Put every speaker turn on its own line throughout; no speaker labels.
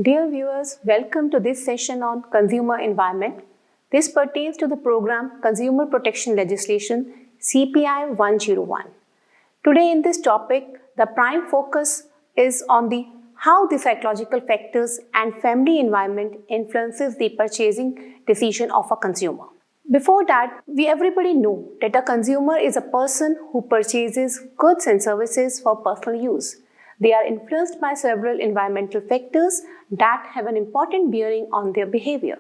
Dear viewers, welcome to this session on consumer environment. This pertains to the program Consumer Protection Legislation CPI 101. Today in this topic, the prime focus is on how the psychological factors and family environment influences the purchasing decision of a consumer. Before that, everybody know that a consumer is a person who purchases goods and services for personal use. They are influenced by several environmental factors that have an important bearing on their behavior.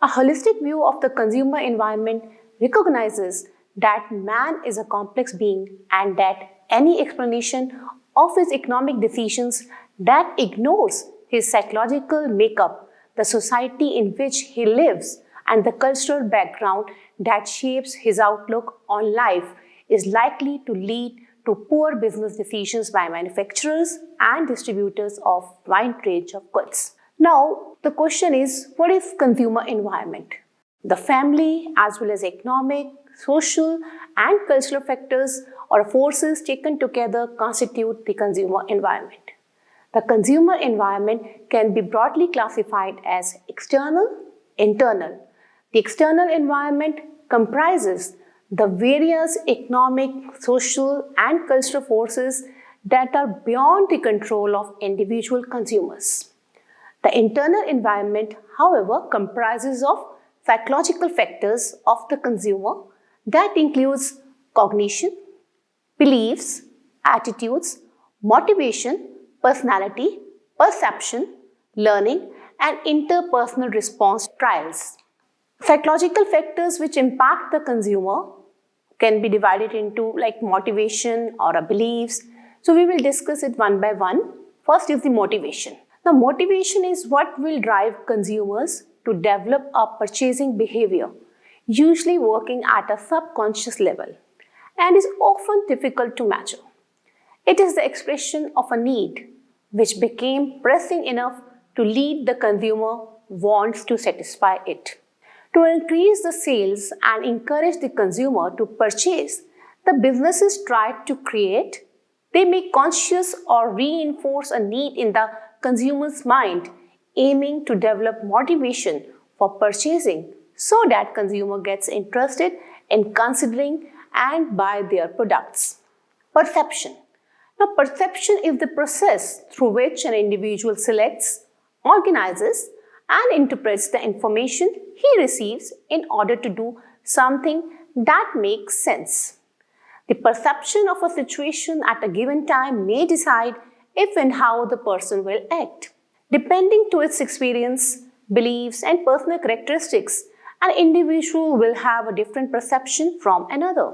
A holistic view of the consumer environment recognizes that man is a complex being and that any explanation of his economic decisions that ignores his psychological makeup, the society in which he lives, and the cultural background that shapes his outlook on life is likely to lead to poor business decisions by manufacturers and distributors of wide range of goods. Now, the question is, what is consumer environment? The family as well as economic, social and cultural factors or forces taken together constitute the consumer environment. The consumer environment can be broadly classified as external, internal. The external environment comprises the various economic, social and cultural forces that are beyond the control of individual consumers. The internal environment, however, comprises of psychological factors of the consumer that includes cognition, beliefs, attitudes, motivation, personality, perception, learning and interpersonal response trials. Psychological factors which impact the consumer can be divided into like motivation or beliefs. So we will discuss it one by one. First is the motivation. Now motivation is what will drive consumers to develop a purchasing behavior, usually working at a subconscious level and is often difficult to measure. It is the expression of a need which became pressing enough to lead the consumer wants to satisfy it. To increase the sales and encourage the consumer to purchase, the businesses try to create, they make conscious or reinforce a need in the consumer's mind, aiming to develop motivation for purchasing so that consumer gets interested in considering and buy their products. Perception. Now, perception is the process through which an individual selects, organizes, and interprets the information he receives in order to do something that makes sense. The perception of a situation at a given time may decide if and how the person will act. Depending to its experience, beliefs, and personal characteristics, an individual will have a different perception from another.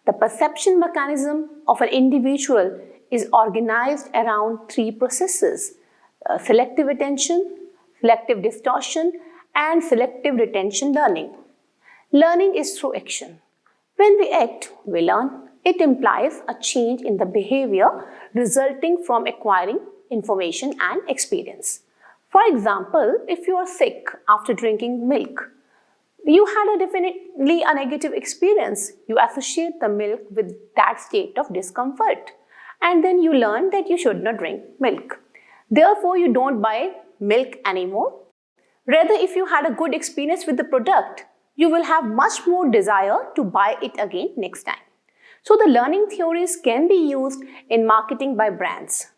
The perception mechanism of an individual is organized around three processes: selective attention, selective distortion, and selective retention learning. Learning is through action. When we act, we learn. It implies a change in the behavior resulting from acquiring information and experience. For example, if you are sick after drinking milk, you had definitely a negative experience. You associate the milk with that state of discomfort. And then you learn that you should not drink milk. Therefore, you don't buy milk anymore. Rather, if you had a good experience with the product, you will have much more desire to buy it again next time. So the learning theories can be used in marketing by brands.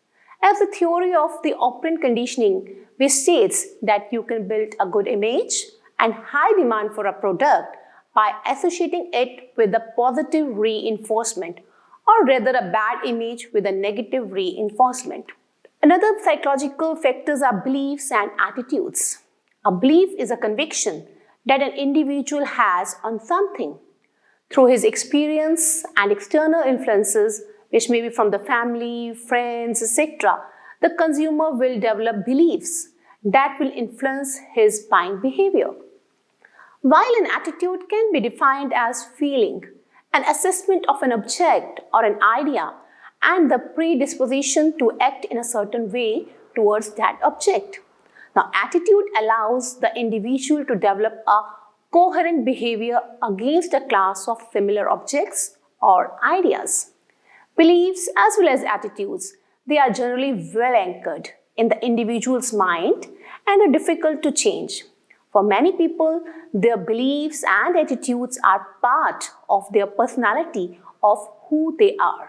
As the theory of the operant conditioning, which states that you can build a good image and high demand for a product by associating it with a positive reinforcement, or rather a bad image with a negative reinforcement. Another psychological factors are beliefs and attitudes. A belief is a conviction that an individual has on something. Through his experience and external influences, which may be from the family, friends, etc., the consumer will develop beliefs that will influence his buying behavior. While an attitude can be defined as feeling, an assessment of an object or an idea, and the predisposition to act in a certain way towards that object. Now, attitude allows the individual to develop a coherent behavior against a class of similar objects or ideas. Beliefs as well as attitudes, they are generally well anchored in the individual's mind and are difficult to change. For many people, their beliefs and attitudes are part of their personality, of who they are.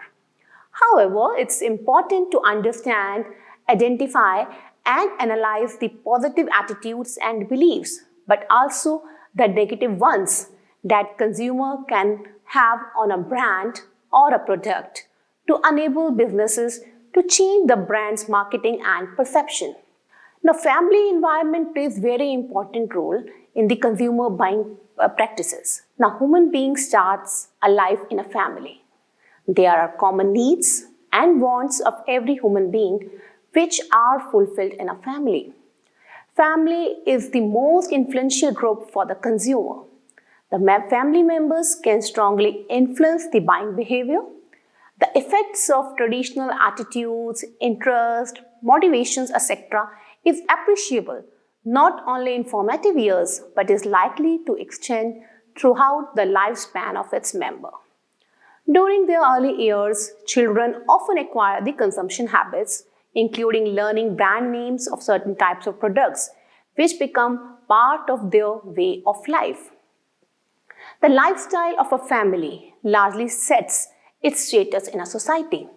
However, it's important to understand, identify, and analyze the positive attitudes and beliefs, but also the negative ones that consumer can have on a brand or a product to enable businesses to change the brand's marketing and perception. Now, family environment plays very important role in the consumer buying practices. Now, human being starts a life in a family. There are common needs and wants of every human being which are fulfilled in a family. Family is the most influential group for the consumer. The family members can strongly influence the buying behavior. The effects of traditional attitudes, interests, motivations, etc. is appreciable not only in formative years but is likely to extend throughout the lifespan of its member. During their early years, children often acquire the consumption habits, including learning brand names of certain types of products, which become part of their way of life. The lifestyle of a family largely sets its status in a society.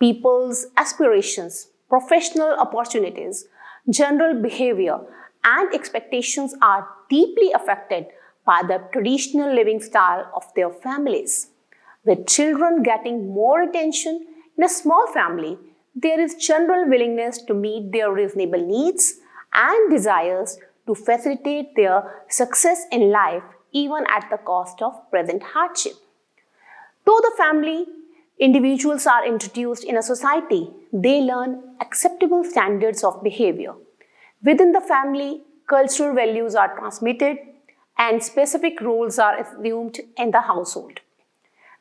People's aspirations, professional opportunities, general behavior, and expectations are deeply affected by the traditional living style of their families. With children getting more attention in a small family, there is general willingness to meet their reasonable needs and desires to facilitate their success in life even at the cost of present hardship. Though the family individuals are introduced in a society, they learn acceptable standards of behavior. Within the family, cultural values are transmitted and specific roles are assumed in the household.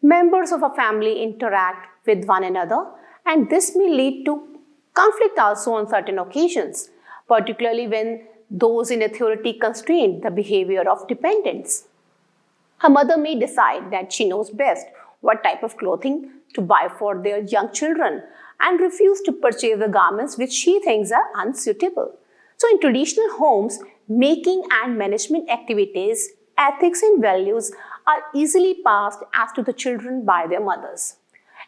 Members of a family interact with one another, and this may lead to conflict also on certain occasions, particularly when those in authority constrain the behavior of dependents. A mother may decide that she knows best what type of clothing to buy for their young children and refuse to purchase the garments which she thinks are unsuitable. So in traditional homes, making and management activities, ethics and values are easily passed as to the children by their mothers.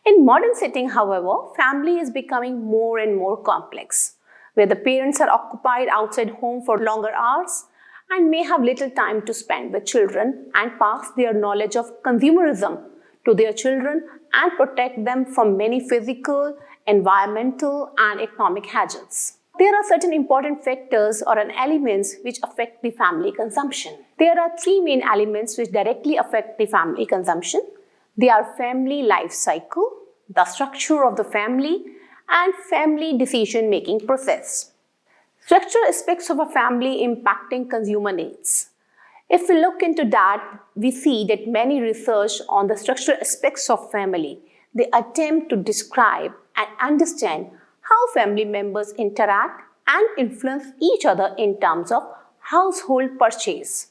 In modern setting, however, family is becoming more and more complex, where the parents are occupied outside home for longer hours and may have little time to spend with children and pass their knowledge of consumerism to their children and protect them from many physical, environmental, and economic hazards. There are certain important factors or elements which affect the family consumption. There are three main elements which directly affect the family consumption. They are family life cycle, the structure of the family, and family decision-making process. Structural aspects of a family impacting consumer needs. If we look into that, we see that many research on the structural aspects of family, they attempt to describe and understand how family members interact and influence each other in terms of household purchase.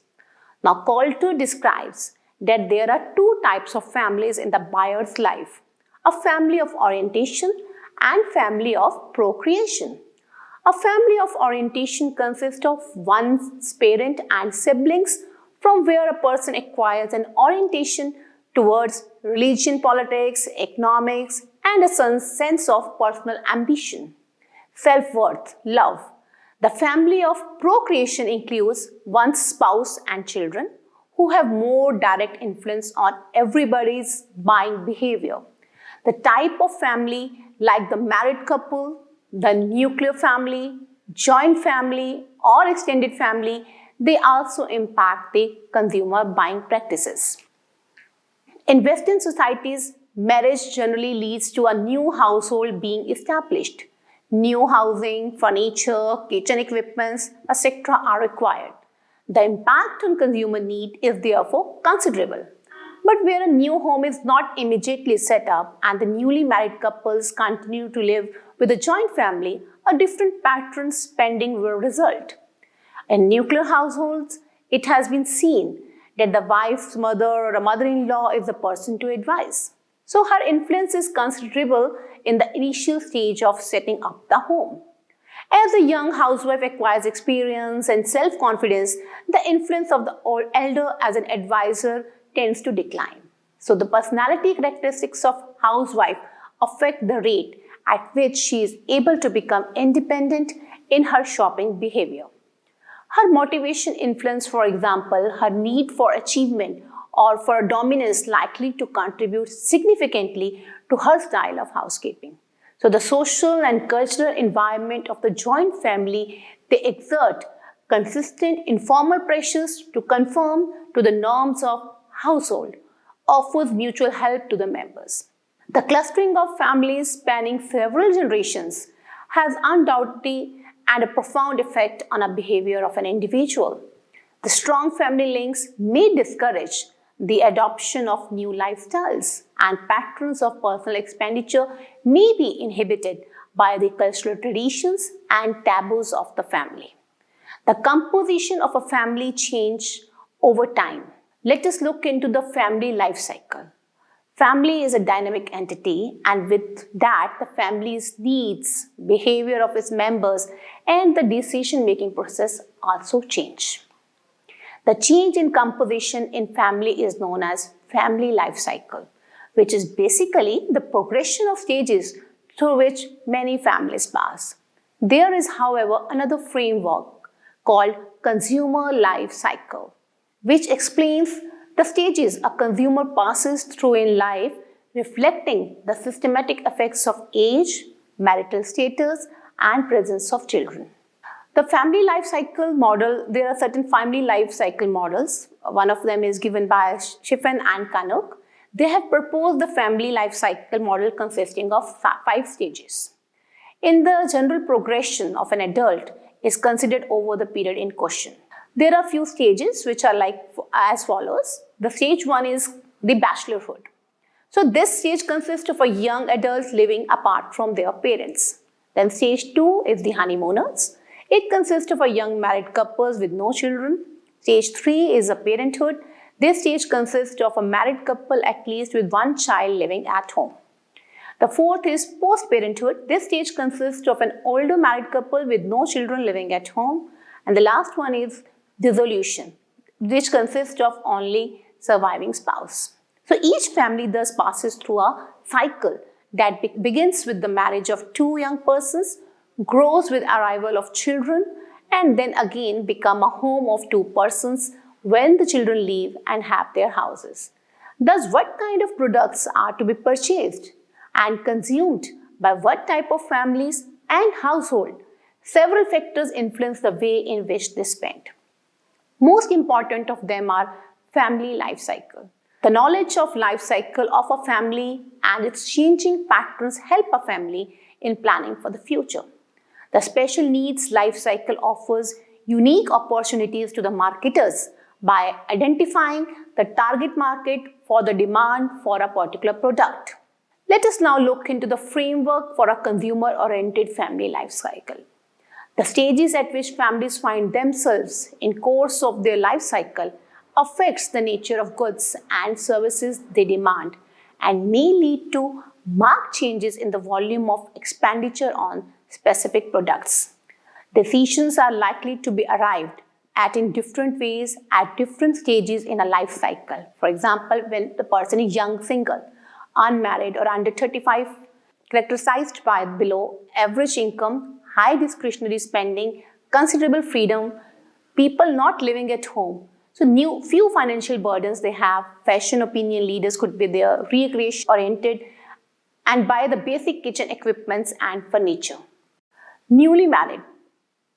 Now, Coulter describes that there are two types of families in the buyer's life: a family of orientation and family of procreation. A family of orientation consists of one's parent and siblings, from where a person acquires an orientation towards religion, politics, economics, and a sense of personal ambition, self-worth, love. The family of procreation includes one's spouse and children, who have more direct influence on everybody's buying behavior. The type of family, like the married couple, the nuclear family, joint family, or extended family, they also impact the consumer buying practices. In Western societies, marriage generally leads to a new household being established. New housing, furniture, kitchen equipments, etc. are required. The impact on consumer need is therefore considerable. But where a new home is not immediately set up and the newly married couples continue to live with a joint family, a different pattern spending will result. In nuclear households, it has been seen that the wife's mother or a mother-in-law is the person to advise. So her influence is considerable in the initial stage of setting up the home. As a young housewife acquires experience and self-confidence, the influence of the elder as an advisor tends to decline. So the personality characteristics of housewife affect the rate at which she is able to become independent in her shopping behavior. Her motivation influence, for example, her need for achievement or for dominance likely to contribute significantly to her style of housekeeping. So the social and cultural environment of the joint family, they exert consistent informal pressures to conform to the norms of household, offers mutual help to the members. The clustering of families spanning several generations has undoubtedly and a profound effect on the behavior of an individual. The strong family links may discourage the adoption of new lifestyles, and patterns of personal expenditure may be inhibited by the cultural traditions and taboos of the family. The composition of a family changes over time. Let us look into the family life cycle. Family is a dynamic entity, and with that, the family's needs, behavior of its members, and the decision-making process also change. The change in composition in family is known as family life cycle, which is basically the progression of stages through which many families pass. There is, however, another framework called consumer life cycle, which explains the stages a consumer passes through in life, reflecting the systematic effects of age, marital status, and presence of children. The family life cycle model, there are certain family life cycle models. One of them is given by Schiffen and Canuck. They have proposed the family life cycle model consisting of 5 stages. In the general progression of an adult is considered over the period in question. There are few stages which are like as follows. The stage 1 is the bachelorhood. So this stage consists of a young adult living apart from their parents. Then stage 2 is the honeymooners. It consists of a young married couples with no children. Stage 3 is a parenthood. This stage consists of a married couple at least with one child living at home. The fourth is post-parenthood. This stage consists of an older married couple with no children living at home. And the last one is dissolution, which consists of only surviving spouse. So each family thus passes through a cycle that begins with the marriage of 2 young persons, grows with arrival of children, and then again become a home of 2 persons when the children leave and have their houses. Thus, what kind of products are to be purchased and consumed by what type of families and household? Several factors influence the way in which they spend. Most important of them are family life cycle. The knowledge of life cycle of a family and its changing patterns help a family in planning for the future. The special needs life cycle offers unique opportunities to the marketers by identifying the target market for the demand for a particular product. Let us now look into the framework for a consumer-oriented family life cycle. The stages at which families find themselves in course of their life cycle affects the nature of goods and services they demand and may lead to marked changes in the volume of expenditure on specific products. Decisions are likely to be arrived at in different ways at different stages in a life cycle. For example, when the person is young, single, unmarried or under 35, characterized by below average income, high discretionary spending, considerable freedom, people not living at home. So few financial burdens they have, fashion opinion leaders could be there, recreation oriented, and buy the basic kitchen equipments and furniture. Newly married.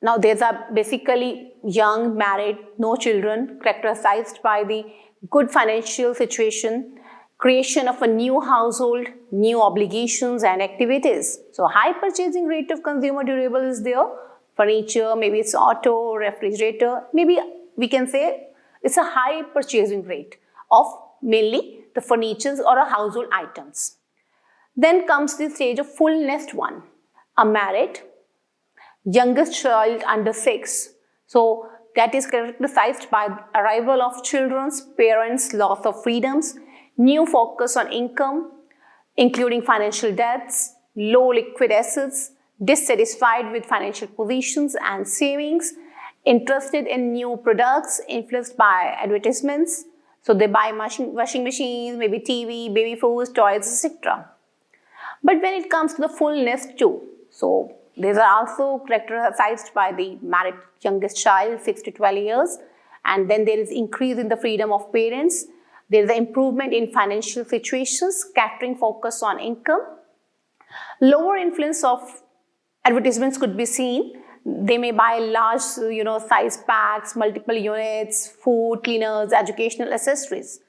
Now these are basically young, married, no children, characterized by the good financial situation, creation of a new household, new obligations and activities. So high purchasing rate of consumer durable is there. Furniture, maybe it's auto, refrigerator, maybe we can say it's a high purchasing rate of mainly the furnitures or a household items. Then comes the stage of full nest one. A married, youngest child under 6. So that is characterized by arrival of children's parents, loss of freedoms, new focus on income, including financial debts, low liquid assets, dissatisfied with financial positions and savings, interested in new products influenced by advertisements. So they buy washing machines, maybe TV, baby foods, toys, etc. But when it comes to the full nest too, so these are also characterized by the married youngest child, 6 to 12 years, and then there is increase in the freedom of parents. There is an improvement in financial situations, scattering focus on income. Lower influence of advertisements could be seen. They may buy large, size packs, multiple units, food, cleaners, educational accessories.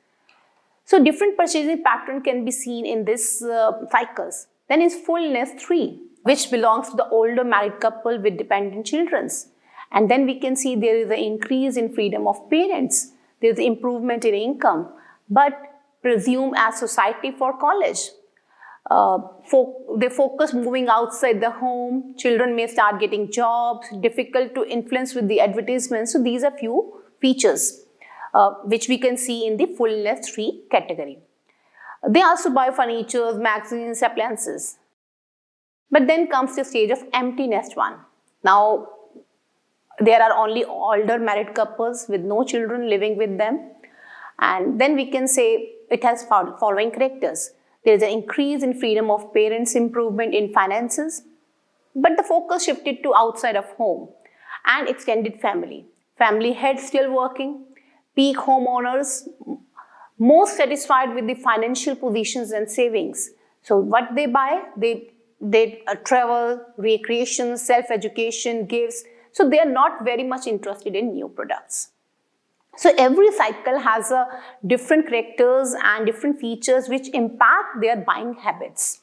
So different purchasing pattern can be seen in this cycles. Then is full nest 3, which belongs to the older married couple with dependent children. And then we can see there is an increase in freedom of parents. There is improvement in income, but presumed as society for college. They focus moving outside the home. Children may start getting jobs, difficult to influence with the advertisements. So these are few features which we can see in the full nest 3 category. They also buy furniture, magazines, appliances. But then comes the stage of empty nest 1. Now, there are only older married couples with no children living with them. And then we can say it has following characters. There is an increase in freedom of parents, improvement in finances, but the focus shifted to outside of home and extended family. Family head still working, peak homeowners, most satisfied with the financial positions and savings. So what they buy, they travel, recreation, self-education, gifts. So they are not very much interested in new products. So every cycle has a different characters and different features which impact their buying habits.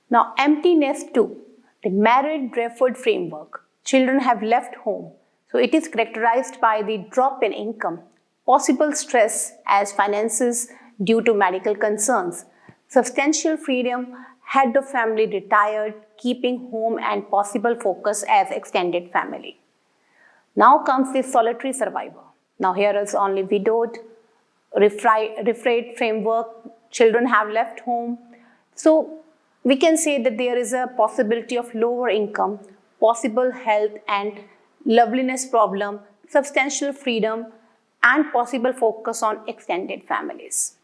Now, empty nest 2, the married Dreyfus framework. Children have left home. So it is characterized by the drop in income, possible stress as finances due to medical concerns, substantial freedom, head of family retired, keeping home and possible focus as extended family. Now comes the solitary survivor. Now here is only widowed, refrain framework, children have left home. So we can say that there is a possibility of lower income, possible health and loveliness problem, substantial freedom and possible focus on extended families.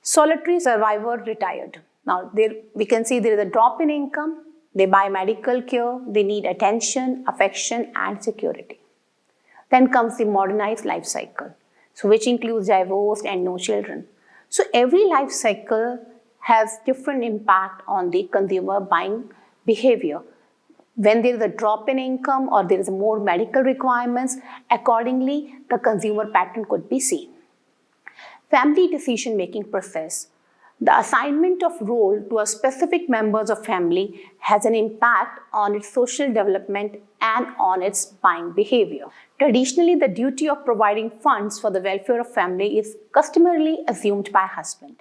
Solitary survivor retired. Now we can see there is a drop in income, they buy medical care, they need attention, affection and security. Then comes the modernized life cycle, so which includes divorce and no children. So every life cycle has different impact on the consumer buying behavior. When there is a drop in income or there is more medical requirements, accordingly the consumer pattern could be seen. Family decision-making process. The assignment of role to a specific members of family has an impact on its social development and on its buying behavior. Traditionally, the duty of providing funds for the welfare of family is customarily assumed by husband.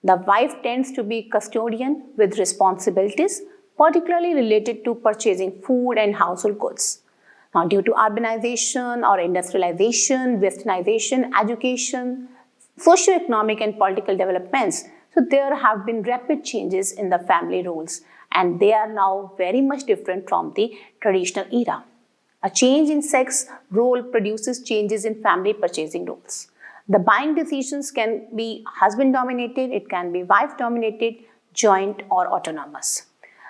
The wife tends to be custodian with responsibilities, particularly related to purchasing food and household goods. Now, due to urbanization or industrialization, westernization, education, socio-economic and political developments, so there have been rapid changes in the family roles and they are now very much different from the traditional era. A change in sex role produces changes in family purchasing roles. The buying decisions can be husband-dominated, it can be wife-dominated, joint or autonomous.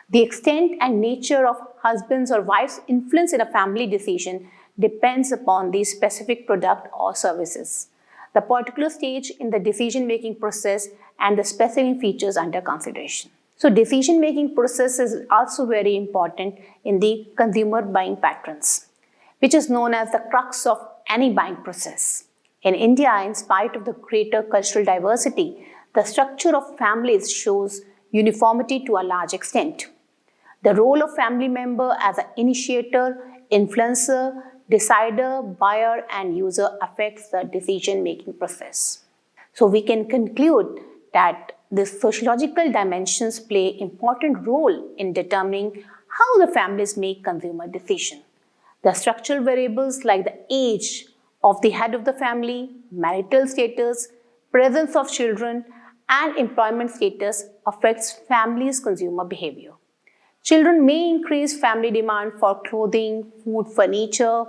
The extent and nature of husband's or wife's influence in a family decision depends upon the specific product or services, the particular stage in the decision-making process and the specific features under consideration. So decision-making process is also very important in the consumer buying patterns, which is known as the crux of any buying process. In India, in spite of the greater cultural diversity, the structure of families shows uniformity to a large extent. The role of family member as an initiator, influencer, decider, buyer and user affects the decision-making process. So we can conclude that the sociological dimensions play important role in determining how the families make consumer decision. The structural variables like the age of the head of the family, marital status, presence of children, and employment status affects families' consumer behavior. Children may increase family demand for clothing, food, furniture,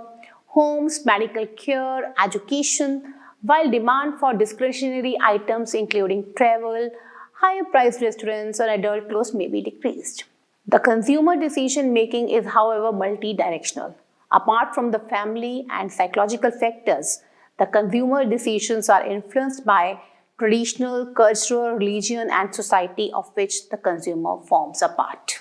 homes, medical care, education, while demand for discretionary items including travel, higher priced restaurants or adult clothes may be decreased. The consumer decision making is, however, multidirectional. Apart from the family and psychological factors, the consumer decisions are influenced by traditional, cultural, religion, and society of which the consumer forms a part.